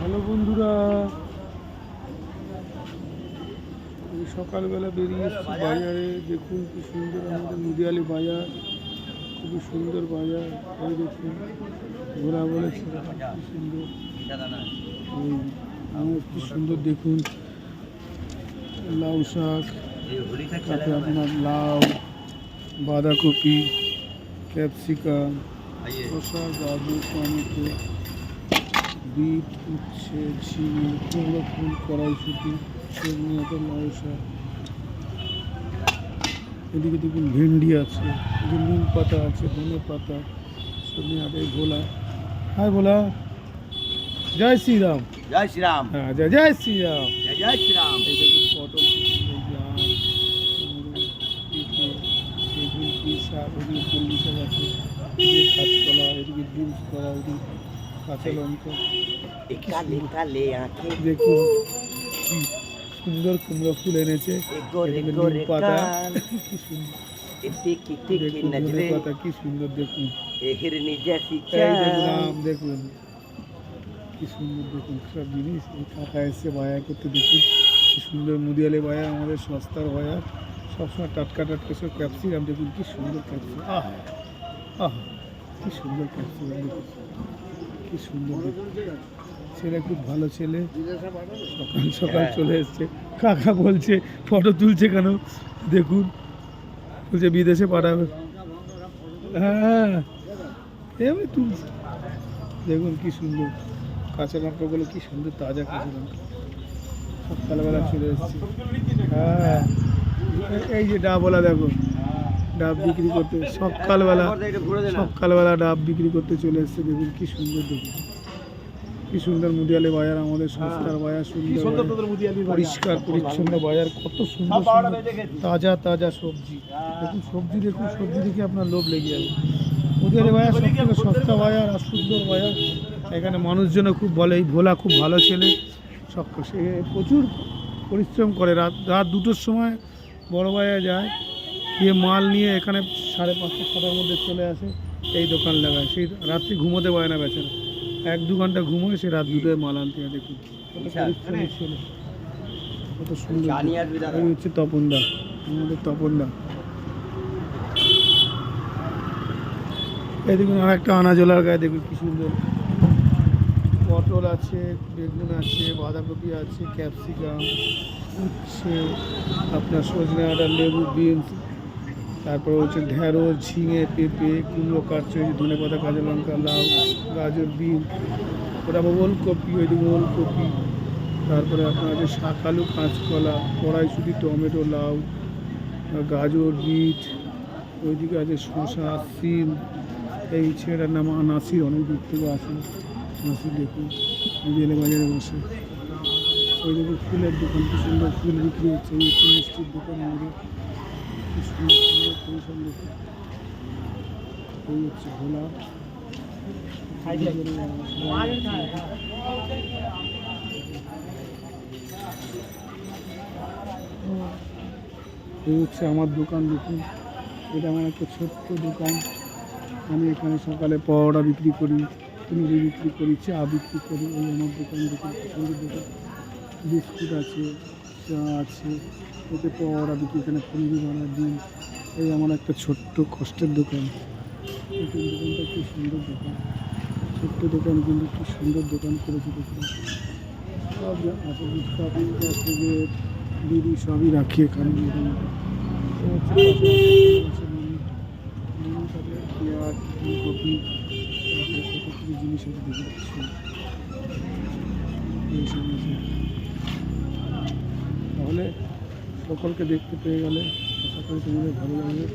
Hello বন্ধুরা, আমি সকালবেলা বেরিয়ে এসেছি বাজারে। দেখুন কি সুন্দর আমাদের মুদিয়ালি বাজার, খুবই সুন্দর বাজার। ওই দেখুন ঘোরা বলেছে কি সুন্দর, আমার কি সুন্দর দেখুন। লাউ শাক, তাতে আপনার লাউ, বাঁধাকপি, ক্যাপসিকাম, শসা, গাজর, টমেটো, বিট, উচ্ছে, ঝিঙে, কুমড়ো ফুল, কড়াইশুঁটি, সজনে ডাঁটা, লাউ শাক। এদিকে দেখুন ভেন্ডি আছে, নিম পাতা আছে, ধনে পাতা, সজনে ডাঁটা, ভোলা। হাই ভোলা, জয় শ্রীরাম। জয় শ্রীরাম। হ্যাঁ, জয় জয় শ্রীরাম। জয় জয় শ্রীরাম। এই দেখুন পটল, পেঁপে, বেগুন, পুঁই শাক, ওদিকে কলমি শাক আছে, এদিকে কাঁচকলা, এদিকে বিনস করা, ওদিকে কাঁচা লঙ্কা। কালে কালে আঁখে দেখুন কি সুন্দর কুমড়ো ফুল এনেছে, নিম পাতা কি সুন্দর, দেখুন ধনে পাতা কি সুন্দর, দেখুন এই দেখলাম, দেখুন কি সুন্দর, দেখুন সব জিনিস। এই কাকা এসছে বাজার করতে, দেখুন কি সুন্দর মুদিয়ালি বাজার, আমাদের সস্তার বাজার, সবসময় টাটকা টাটকা সব ক্যাপসিকাম। দেখুন কি সুন্দর ক্যাপসিকাম, আহ আহ কি সুন্দর ক্যাপসিকাম, দেখুন কি সুন্দর। দেখুন ছেলে খুব ভালো ছেলে, সকাল সকাল চলে এসছে। কাকা বলছে ফটো তুলছে কেন, দেখুন বলছে বিদেশে পাঠাবে। হ্যাঁ এমনি তুলছে, দেখুন কি সুন্দর কাঁচা লঙ্কাগুলো, কি সুন্দর তাজা কাঁচা লঙ্কা। সকালবেলা চলে এসছে। হ্যাঁ এই যে ডাবওয়ালা, দেখো ডাব বিক্রি করতে সকালবেলা ডাব বিক্রি করতে চলে এসছে। দেখুন কি সুন্দর, দেখুন কি সুন্দর মুদিয়ালি বাজার, আমাদের সস্তার বাজার, সুন্দর পরিষ্কার পরিচ্ছন্ন বাজার, কত সুন্দর সুন্দর তাজা তাজা সবজি। দেখুন সবজি, দেখুন সবজি দেখে আপনার লোভ লেগে যাবে। মুদিয়ালি বাজার সব থেকে সস্তা বাজার আর সুন্দর বাজার। এখানে মানুষজনও খুব বলে, এই ভোলা খুব ভালো ছেলে, সব সে প্রচুর পরিশ্রম করে। রাত 2টোর সময় বড় বাজার যায়, গিয়ে মাল নিয়ে এখানে 5:30 6টার মধ্যে চলে আসে, এই দোকান লাগায়। সেই রাত্রি ঘুমোতে পারে না বেচারা, 1-2 ঘন্টা ঘুমোয়, সে রাত 2টায় মাল আনতে হয়। দেখুন কত পরিশ্রমী ছেলে, কত সুন্দর। এই হচ্ছে তপনদা, আমাদের তপনদা। এই দেখুন আর একটা আনাজোলার গায়ে, দেখুন কি সুন্দর পটল আছে, বেগুন আছে, বাঁধাকপি আছে, ক্যাপসিকাম, উচ্ছে, আপনার সজনে ডাঁটা, লেবু, বিনস, তারপর হচ্ছে ঢেঁড়স, ঝিঙে, পেঁপে, কুমড়ো কাটছে, ধনে পাতা, কাঁচা লঙ্কা, লাউ, গাজর, বিন, ওটা ওলকপি, ওইদিকে ওলকপি, তারপরে আপনার আছে শাক, আলু, কাঁচকলা, কড়াইশুঁটি, টমেটো, লাউ, গাজর, বিট, ওইদিকে আছে শসা, সিম। এই ছেলেটার নাম নাসির, অনেক দূর থেকে আসে নাসির। দেখুন মুদিয়ালি বাজারে বসে। ওই দেখুন ফুলের দোকান, কি সুন্দর ফুল বিক্রি হচ্ছে। এই হচ্ছে মিষ্টির দোকান আমাদের, কি সুন্দর সুন্দর ফুল সব। দেখুন এই হচ্ছে ভোলা, এই হচ্ছে আমার দোকান। দেখুন এটা আমার একটা ছোট্ট দোকান। আমি এখানে সকালে পরোটা বিক্রি করি, পনির বিক্রি করি, চা বিক্রি করি। এই আমার দোকান, দেখুন সুন্দর দোকান। বিস্কুট আছে, চা আছে, এতে পরোটা বিক্রি, এখানে পনির বানার ডিম। এই আমার একটা ছোট্ট কষ্টের দোকান। দেখুন দোকানটা কি সুন্দর দোকান, ছোট্ট দোকান কিন্তু কি সুন্দর দোকান করেছে। দেখুন সব আছে, ফুচকা, ফুচকা, সিগারেট, বিড়ি সবই রাখি এখানে। পেঁয়াজ, ফুলকপি, তারপরে কত কিছু জিনিস আছে। দেখুন এইসব আছে। তাহলে সকলকে দেখতে পেয়ে গেলে আশা করি তোমাদের ভালো লাগবে।